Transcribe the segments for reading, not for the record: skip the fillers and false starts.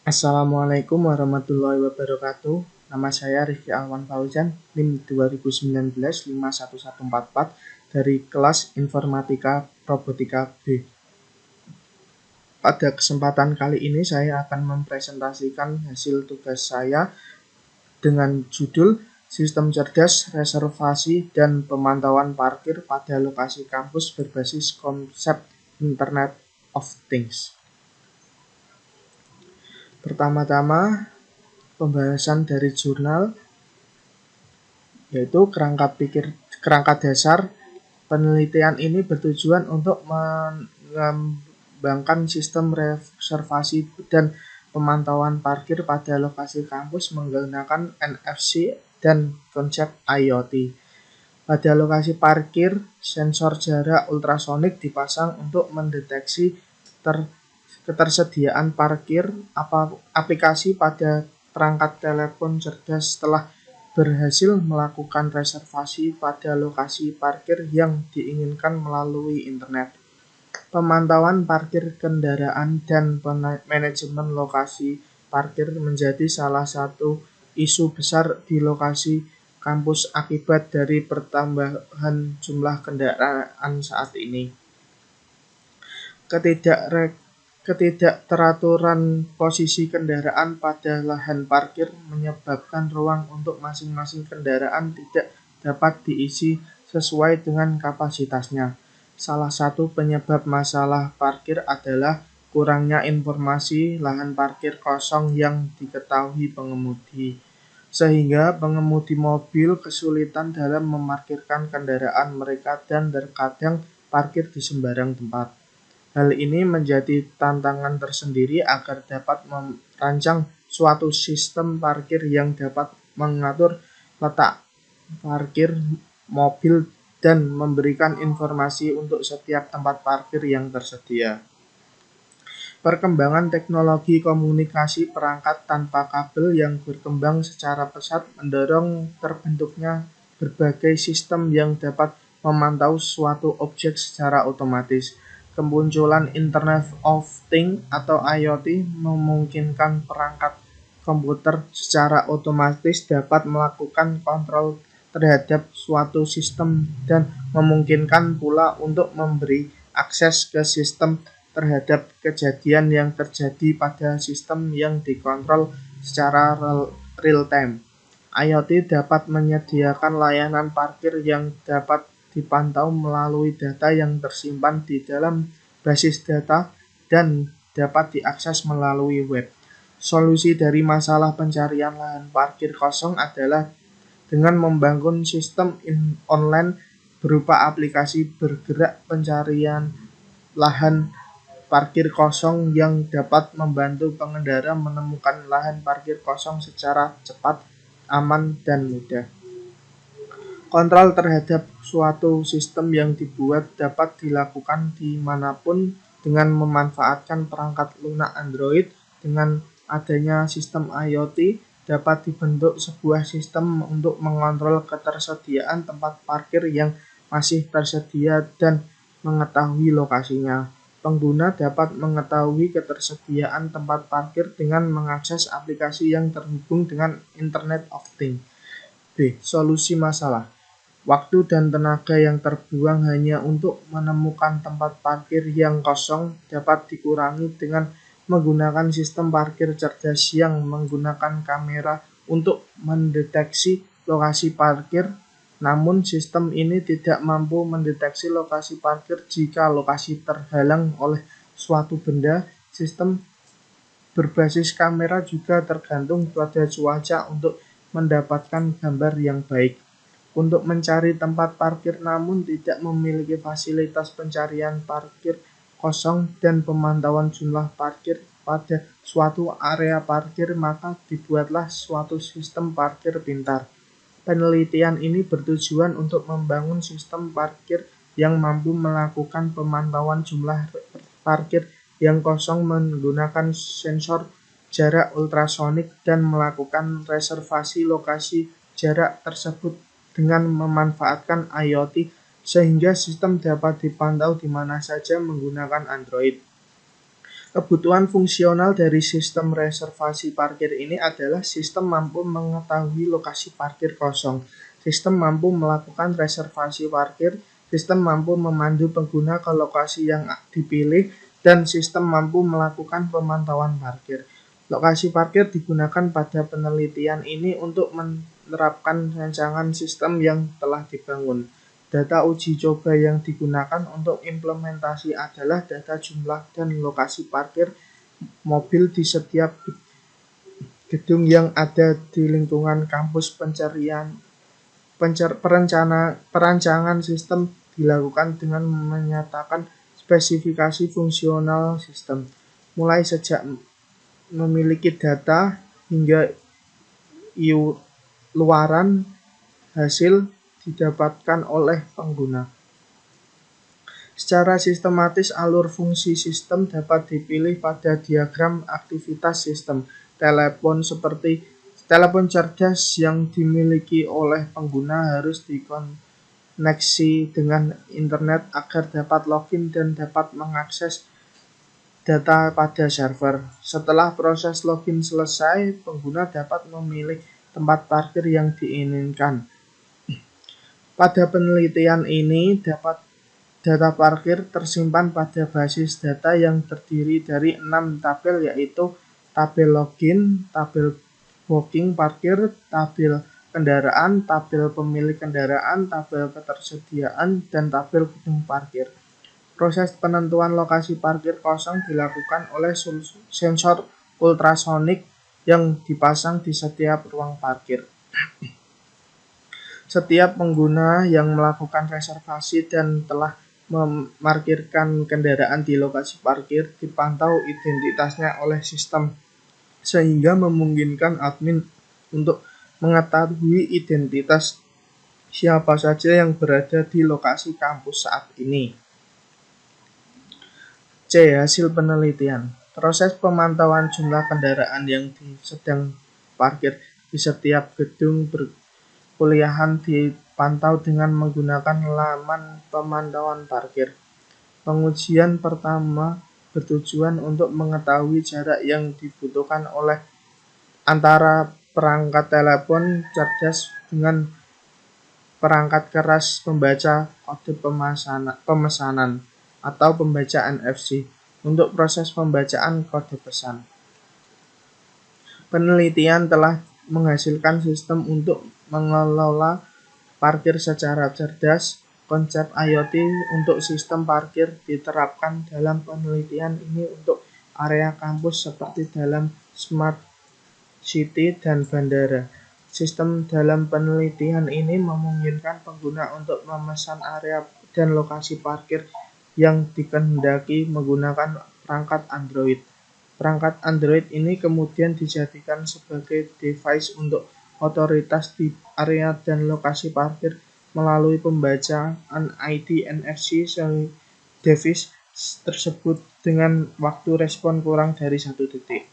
Assalamualaikum warahmatullahi wabarakatuh. Nama saya Rifki Alwan Fauzan, NIM 2019-51144 dari kelas Informatika Robotika B. Pada kesempatan kali ini saya akan mempresentasikan hasil tugas saya dengan judul Sistem Cerdas Reservasi dan Pemantauan Parkir pada Lokasi Kampus Berbasis Konsep Internet of Things. Pertama-tama, pembahasan dari jurnal, yaitu kerangka dasar. Penelitian ini bertujuan untuk mengembangkan sistem reservasi dan pemantauan parkir pada lokasi kampus menggunakan NFC dan konsep IoT. Pada lokasi parkir, sensor jarak ultrasonik dipasang untuk mendeteksi ketersediaan parkir. Aplikasi pada perangkat telepon cerdas telah berhasil melakukan reservasi pada lokasi parkir yang diinginkan melalui internet. Pemantauan parkir kendaraan dan manajemen lokasi parkir menjadi salah satu isu besar di lokasi kampus akibat dari pertambahan jumlah kendaraan saat ini. Ketidakteraturan posisi kendaraan pada lahan parkir menyebabkan ruang untuk masing-masing kendaraan tidak dapat diisi sesuai dengan kapasitasnya. Salah satu penyebab masalah parkir adalah kurangnya informasi lahan parkir kosong yang diketahui pengemudi, sehingga pengemudi mobil kesulitan dalam memarkirkan kendaraan mereka dan terkadang parkir di sembarang tempat. Hal ini menjadi tantangan tersendiri agar dapat merancang suatu sistem parkir yang dapat mengatur letak parkir mobil dan memberikan informasi untuk setiap tempat parkir yang tersedia. Perkembangan teknologi komunikasi perangkat tanpa kabel yang berkembang secara pesat mendorong terbentuknya berbagai sistem yang dapat memantau suatu objek secara otomatis. Kemunculan Internet of Things atau IoT memungkinkan perangkat komputer secara otomatis dapat melakukan kontrol terhadap suatu sistem dan memungkinkan pula untuk memberi akses ke sistem terhadap kejadian yang terjadi pada sistem yang dikontrol secara real-time. IoT dapat menyediakan layanan parkir yang dapat dipantau melalui data yang tersimpan di dalam basis data dan dapat diakses melalui web. Solusi dari masalah pencarian lahan parkir kosong adalah dengan membangun sistem online berupa aplikasi bergerak pencarian lahan parkir kosong yang dapat membantu pengendara menemukan lahan parkir kosong secara cepat, aman, dan mudah. Kontrol terhadap suatu sistem yang dibuat dapat dilakukan dimanapun dengan memanfaatkan perangkat lunak Android. Dengan adanya sistem IoT, dapat dibentuk sebuah sistem untuk mengontrol ketersediaan tempat parkir yang masih tersedia dan mengetahui lokasinya. Pengguna dapat mengetahui ketersediaan tempat parkir dengan mengakses aplikasi yang terhubung dengan Internet of Things. B. Solusi masalah. Waktu dan tenaga yang terbuang hanya untuk menemukan tempat parkir yang kosong dapat dikurangi dengan menggunakan sistem parkir cerdas yang menggunakan kamera untuk mendeteksi lokasi parkir. Namun sistem ini tidak mampu mendeteksi lokasi parkir jika lokasi terhalang oleh suatu benda. Sistem berbasis kamera juga tergantung pada cuaca untuk mendapatkan gambar yang baik. Untuk mencari tempat parkir namun tidak memiliki fasilitas pencarian parkir kosong dan pemantauan jumlah parkir pada suatu area parkir, maka dibuatlah suatu sistem parkir pintar. Penelitian ini bertujuan untuk membangun sistem parkir yang mampu melakukan pemantauan jumlah parkir yang kosong menggunakan sensor jarak ultrasonik dan melakukan reservasi lokasi jarak tersebut dengan memanfaatkan IoT sehingga sistem dapat dipantau di mana saja menggunakan Android. Kebutuhan fungsional dari sistem reservasi parkir ini adalah sistem mampu mengetahui lokasi parkir kosong, sistem mampu melakukan reservasi parkir, sistem mampu memandu pengguna ke lokasi yang dipilih, dan sistem mampu melakukan pemantauan parkir. Lokasi parkir digunakan pada penelitian ini untuk menerapkan rancangan sistem yang telah dibangun. Data uji coba yang digunakan untuk implementasi adalah data jumlah dan lokasi parkir mobil di setiap gedung yang ada di lingkungan kampus. Perancangan sistem dilakukan dengan menyatakan spesifikasi fungsional sistem, mulai sejak memiliki data hingga luaran hasil didapatkan oleh pengguna. Secara sistematis, alur fungsi sistem dapat dipilih pada diagram aktivitas sistem. Telepon cerdas yang dimiliki oleh pengguna harus dikoneksi dengan internet agar dapat login dan dapat mengakses data pada server. Setelah proses login selesai, pengguna dapat memilih tempat parkir yang diinginkan. Pada penelitian ini, data parkir tersimpan pada basis data yang terdiri dari 6 tabel, yaitu tabel login, tabel booking parkir, tabel kendaraan, tabel pemilik kendaraan, tabel ketersediaan, dan tabel gedung parkir. Proses penentuan lokasi parkir kosong dilakukan oleh sensor ultrasonik yang dipasang di setiap ruang parkir. Setiap pengguna yang melakukan reservasi dan telah memarkirkan kendaraan di lokasi parkir dipantau identitasnya oleh sistem, sehingga memungkinkan admin untuk mengetahui identitas siapa saja yang berada di lokasi kampus saat ini. C. Hasil penelitian. Proses pemantauan jumlah kendaraan yang sedang parkir di setiap gedung perkuliahan dipantau dengan menggunakan laman pemantauan parkir. Pengujian pertama bertujuan untuk mengetahui jarak yang dibutuhkan oleh antara perangkat telepon cerdas dengan perangkat keras pembaca kode pemesanan atau pembaca NFC untuk proses pembacaan kode pesan. Penelitian telah menghasilkan sistem untuk mengelola parkir secara cerdas. Konsep IoT untuk sistem parkir diterapkan dalam penelitian ini untuk area kampus seperti dalam smart city dan bandara. Sistem dalam penelitian ini memungkinkan pengguna untuk memesan area dan lokasi parkir yang dikehendaki menggunakan perangkat Android. Perangkat Android ini kemudian dijadikan sebagai device untuk otoritas di area dan lokasi parkir melalui pembacaan ID NFC device tersebut dengan waktu respon kurang dari 1 detik.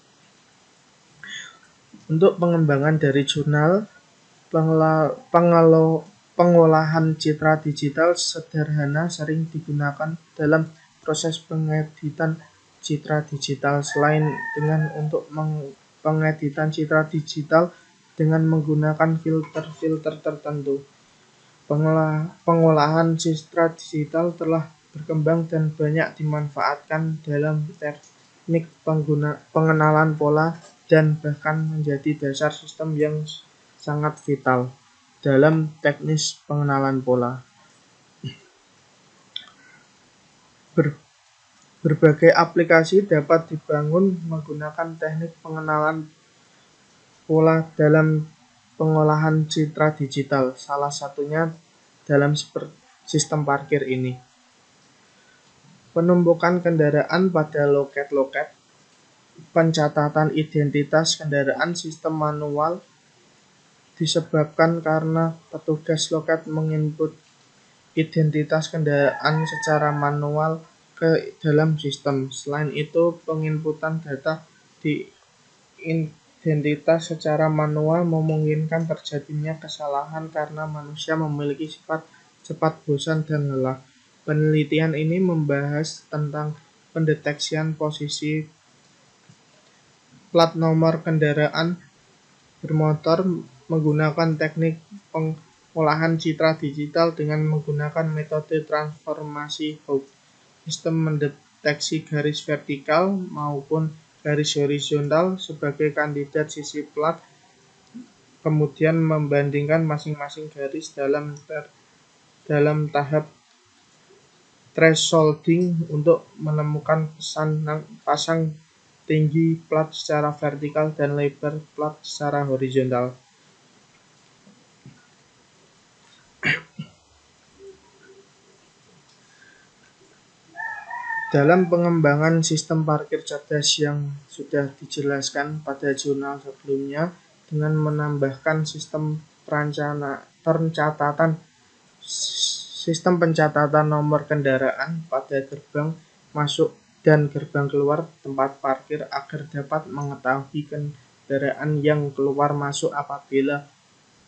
Untuk pengembangan dari jurnal, pengolahan citra digital sederhana sering digunakan dalam proses pengeditan citra digital. Selain dengan untuk pengeditan citra digital dengan menggunakan filter-filter tertentu, pengolahan citra digital telah berkembang dan banyak dimanfaatkan dalam teknik pengenalan pola dan bahkan menjadi dasar sistem yang sangat vital dalam teknis pengenalan pola. Berbagai aplikasi dapat dibangun menggunakan teknik pengenalan pola dalam pengolahan citra digital, salah satunya dalam sistem parkir ini. Penumpukan kendaraan pada loket-loket, pencatatan identitas kendaraan sistem manual disebabkan karena petugas loket menginput identitas kendaraan secara manual ke dalam sistem. Selain itu, penginputan data di identitas secara manual memungkinkan terjadinya kesalahan karena manusia memiliki sifat cepat bosan dan lelah. Penelitian ini membahas tentang pendeteksian posisi plat nomor kendaraan bermotor menggunakan teknik pengolahan citra digital dengan menggunakan metode transformasi Hawk. Sistem mendeteksi garis vertikal maupun garis horizontal sebagai kandidat sisi plat, kemudian membandingkan masing-masing garis dalam tahap thresholding untuk menemukan pasang tinggi plat secara vertikal dan lebar plat secara horizontal. Dalam pengembangan sistem parkir cerdas yang sudah dijelaskan pada jurnal sebelumnya, dengan menambahkan sistem pencatatan nomor kendaraan pada gerbang masuk dan gerbang keluar tempat parkir agar dapat mengetahui kendaraan yang keluar masuk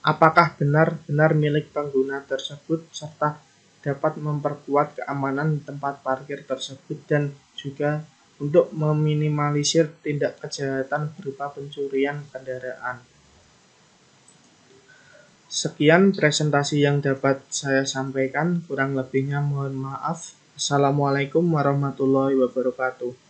apakah benar-benar milik pengguna tersebut, serta dapat memperkuat keamanan tempat parkir tersebut dan juga untuk meminimalisir tindak kejahatan berupa pencurian kendaraan. Sekian presentasi yang dapat saya sampaikan, kurang lebihnya mohon maaf. Assalamualaikum warahmatullahi wabarakatuh.